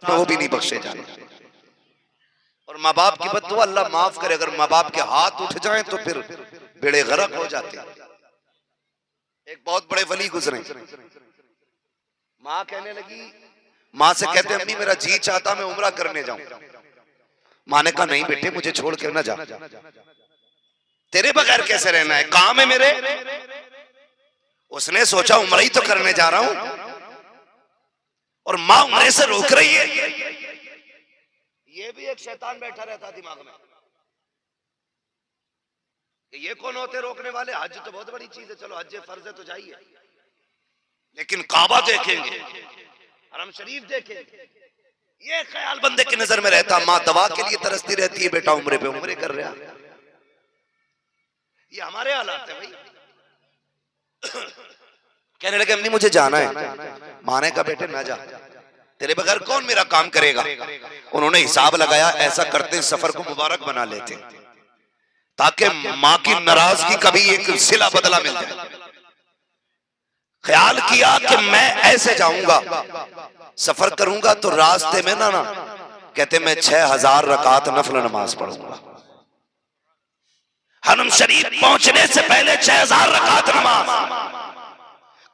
وہ بھی نہیں بخشے جانے. اور ماں باپ کی بد دعا اللہ معاف کرے. اگر ماں باپ کے ہاتھ اٹھ جائیں تو پھر بیڑے غرق ہو جاتے ہیں. ایک بہت بڑے ولی گزرے, ماں کہنے لگی, ماں سے کہتے امی میرا جی چاہتا میں عمرہ کرنے جاؤں. ماں نے کہا نہیں بیٹے مجھے چھوڑ کے نہ جا, تیرے بغیر کیسے رہنا ہے, کام ہے میرے. اس نے سوچا عمرہ ہی تو کرنے جا رہا ہوں اور ماں عمرے سے روک رہی ہے. یہ بھی ایک شیطان بیٹھا رہتا دماغ میں کہ یہ کون ہوتے روکنے والے, حج تو بہت بڑی چیز ہے, چلو حج فرض ہے تو جائیے, لیکن کعبہ دیکھیں گے, حرم شریف دیکھیں گے, یہ خیال بندے کی نظر میں رہتا. ماں دوا کے لیے ترستی رہتی ہے, بیٹا عمرے پہ عمرے کر رہا. یہ ہمارے حالات ہیں بھائی. کہنے لگے امی مجھے جانا ہے. ماں نے کہا بیٹے نہ جا, تیرے بغیر کون میرا کام کرے گا. انہوں نے حساب لگایا, ایسا کرتے سفر کو مبارک بنا لیتے تاکہ ماں کی ناراضگی کبھی ایک صلہ بدلہ مل جائے. خیال کیا کہ میں ایسے جاؤں گا, سفر کروں گا تو راستے میں نا کہتے میں 6000 رکعت نفل نماز پڑھوں گا. حرم شریف پہنچنے سے پہلے 6000 رکعت نماز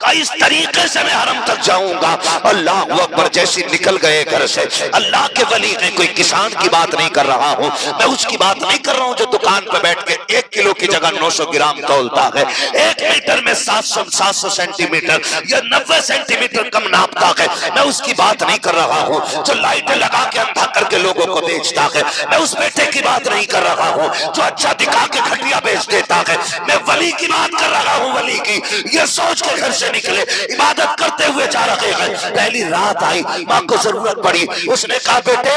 کا اس طریقے سے میں حرم تک جاؤں گا. اللہ اکبر. جیسی نکل گئے گھر سے, اللہ کے ولی میں کوئی کسان کی بات نہیں کر رہا ہوں, میں اس کی بات نہیں کر رہا ہوں جو دکان پہ بیٹھ کے 1 کلو کی جگہ 900 گرام تولتا ہے, 1 میٹر میں 700 سینٹی میٹر یا 90 سینٹی میٹر کم ناپتا ہے. میں اس کی بات نہیں کر رہا ہوں جو لائٹیں لگا کے اندھا کر کے لوگوں کو بیچتا ہے. میں اس بیٹے کی بات نہیں کر رہا ہوں جو اچھا دکھا کے گھٹیا بیچ دیتا ہے. میں ولی کی بات کر رہا ہوں, ولی کی. یہ سوچ کے گھر سے نکلے, عبادت کرتے ہوئے جا رہے ہیں. پہلی رات آئی, ماں کو ضرورت پڑی, اس نے کہا بیٹے,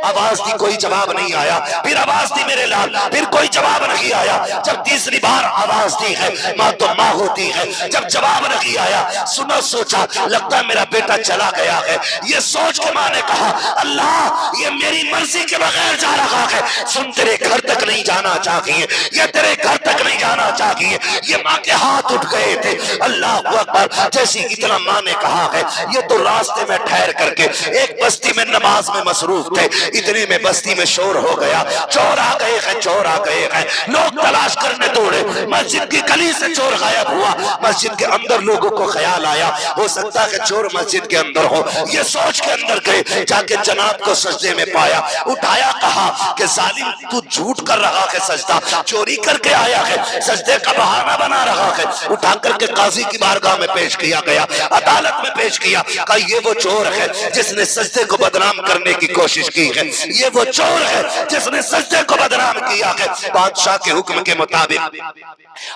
آواز دی کوئی جواب نہیں آیا. پھر آواز دی میرے لال, پھر کوئی جواب نہیں آیا. جب تیسری بار آواز دی ہے, ماں تو ماں ہوتی ہے, جب جواب نہیں آیا سنا, سوچا لگتا ہے میرا بیٹا چلا گیا ہے. یہ سوچ کے ماں نے کہا اللہ یہ میری مرضی کے بغیر جا رہا ہے, سن تیرے گھر تک نہیں جانا چاہیے, یہ تیرے گھر تک نہیں جانا چاہیے. یہ ماں کے ہاتھ اٹھ گئے تھے. اللہ اکبر. جیسی اتنا ماں نے کہا ہے, یہ تو راستے میں ٹھہر کر کے ایک بستی میں نماز میں مصروف تھے. اتنے میں بستی میں شور ہو گیا, چور آ گئے ہیں, چور آ گئے ہیں. لوگ تلاش کرنے دوڑے, مسجد کی گلی سے چور غائب ہوا. مسجد کے اندر لوگوں کو خیال آیا ہو سکتا ہے چور مسجد کے اندر ہو. یہ سوچ کے اندر گئے, جا کے جناب کو سجدے میں پایا, اٹھایا, کہا کہ ظالم تو جھوٹ کر رہا ہے, سجدہ چوری کر کے آیا ہے, سجدے کا بہانہ بنا رہا ہے. اٹھا کر کے قاضی کی بارگاہ میں پیش کیا گیا, عدالت میں پیش کیا. کہ یہ وہ چور ہے جس نے سجدے کو بدنام کرنے کی کوشش کی ہے, یہ وہ چور ہے جس نے سجدے کو بدنام کیا ہے. بادشاہ کے حکم کے مطابق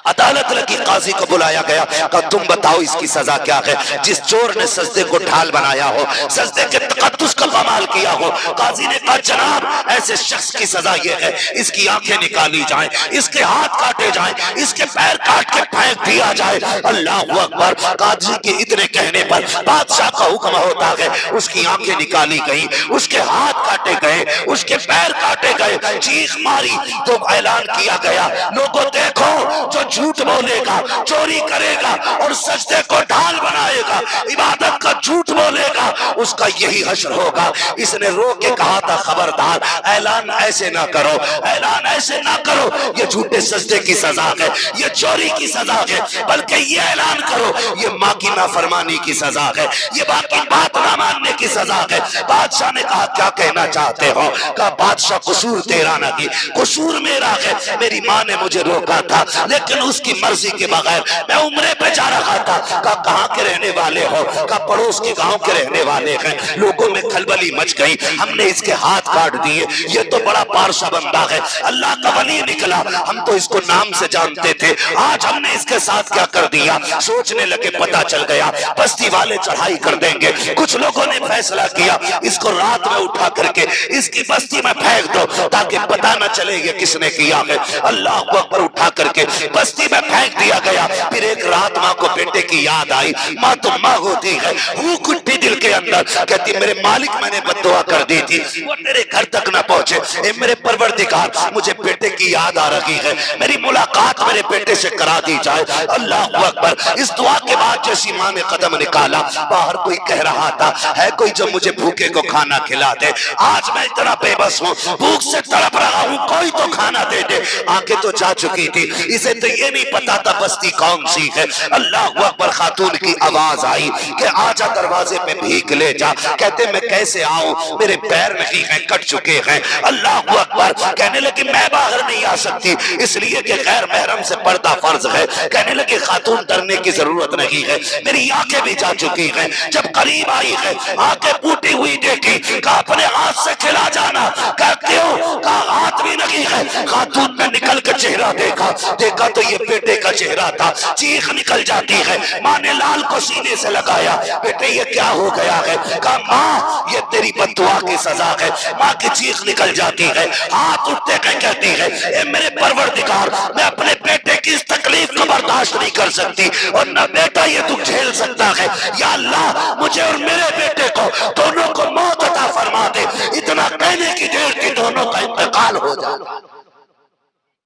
عدالت لگی, قاضی کو بلایا گیا, کہ تم بتاؤ اس کی سزا کیا ہے. جس چور نے سجدے کو ڈھال بنایا ہو, سجدے کے تقدس کا پامال کیا ہو. قاضی نے کہا جناب ایسے شخص کی سزا یہ ہے, اس کی آنکھیں نکالی جائیں, اس کے ہاتھ کاٹے جائیں, اس کے پیر کاٹ کے پھینک دیا جائے. اللہ اکبر. قاضی کے اتنے کہنے پر بادشاہ کا حکم ہوتا ہے, اس کی آنکھیں نکالی گئی, اس کے ہاتھ کاٹے گئے, اس کے پیر کاٹے گئے. چیخ ماری تو اعلان کیا گیا, لوگوں دیکھو جو جھوٹ بولے گا, چوری کرے گا اور سجدے کو ڈھال بنائے گا, عبادت کا جھوٹ بولے گا, اس کا یہی حشر ہوگا. اس نے رو کے کہا تھا خبردار, اعلان ایسے نہ کرو, اعلان ایسے نہ کرو, یہ جھوٹے سجدے کی سزا ہے, یہ چوری کی سزا ہے, بلکہ یہ اعلان کرو یہ ماں کی نافرمانی کی سزا ہے, یہ ماں کی بات نہ ماننے کی سزا ہے. بادشاہ نے کہا کیا کہنا چاہتے ہو؟ کہا بادشاہ قصور تیرا نہیں, قصور میرا ہے. میری ماں نے مجھے روکا تھا لیکن اس کی مرضی کے بغیر میں عمرے پہ جا رہا تھا. کہا کہاں کے رہنے والے ہو؟ کہا پڑوس کے گاؤں کے رہنے والے ہیں. لوگوں میں کھلبلی مچ گئی, ہم نے اس کے ہاتھ کاٹ دیے, یہ تو بڑا پارشا بندہ ہے, اللہ کا ولی نکلا, ہم تو اس کو نام سے جانتے تھے, آج ہم نے اس کے ساتھ کیا کر دیا. سوچنے لگے پتا چل گیا بستی والے چڑھائی کر دیں گے. کچھ لوگوں نے فیصلہ کیا اس کو رات میں اٹھا کر کے اس کی بستی میں پھینک دو تاکہ پتا نہ چلے یہ کس نے نے کیا ہے، اللہ اکبر، اٹھا کر کے بستی میں پھینک دیا گیا۔ پھر ایک رات ماں کو بیٹے کی یاد آئی، ماں تو ماں ہوتی ہے، بھوک اٹھی دل کے اندر، کہتی میرے مالک میں نے بد دعا کر دی تھی وہ تیرے گھر تک نہ پہنچے، اے میرے پروردگار مجھے بیٹے کی یاد آ رہی ہے، میری ملاقات میرے بیٹے سے کرا دی جائے۔ اللہ اکبر، اس دعا کے بعد جیسی ماں نے قدم نکالا، باہر کوئی کہہ رہا تھا ہے کوئی جو مجھے بھوکے کو کھانا کھلا دے، آج میں اتنا بے بس ہوں، بھوک سے تڑپ رہا ہوں، کوئی تو کھانا دے دے۔ آنکھیں تو جا چکی تھی، اسے تو یہ نہیں پتا تھا بستی کون سی ہے۔ اللہ اکبر، خاتون کی آواز آئی کہ آجا دروازے پہ بھیک لے جا، کہتے میں کیسے آؤں، میرے پیر نہیں ہیں، کٹ چکے ہیں۔ اللہ اکبر، کہنے لگی میں باہر نہیں آ سکتی اس لیے کہ غیر محرم سے پردہ فرض ہے۔ کہنے لگی خاتون ڈرنے کی ضرورت نہیں ہے، میری آنکھیں بھی جا چکی ہیں۔ جب قریب آئی ہے، آنکھیں پوٹی ہوئی دیکھی، کہا اپنے ہاتھ سے کھلا جانا، کہا کیوں، کہا ہاتھ بھی نہیں ہے۔ خاتون نے نکل کے چہرہ دیکھا، دیکھا تو یہ بیٹے کا چہرہ تھا، چیخ نکل جاتی ہے۔ ماں نے لال کو سینے سے لگایا، بیٹے یہ کیا ہو گیا ہے؟ کہا ماں یہ تیری بد دعا کی سزا ہے۔ ماں کی چیخ نکل جاتی ہے، ہاتھ اٹھتے کہ کہتی ہے اے میرے پروردگار، میں اپنے بیٹے کی اس تکلیف کو برداشت نہیں کر سکتی اور نہ بیٹا یہ تو جھیل سکتا ہے، یا اللہ مجھے اور میرے بیٹے کو دونوں کو موت عطا فرما دے۔ اتنا کہنے کی دیر کی دونوں کا انتقال ہو جاتا۔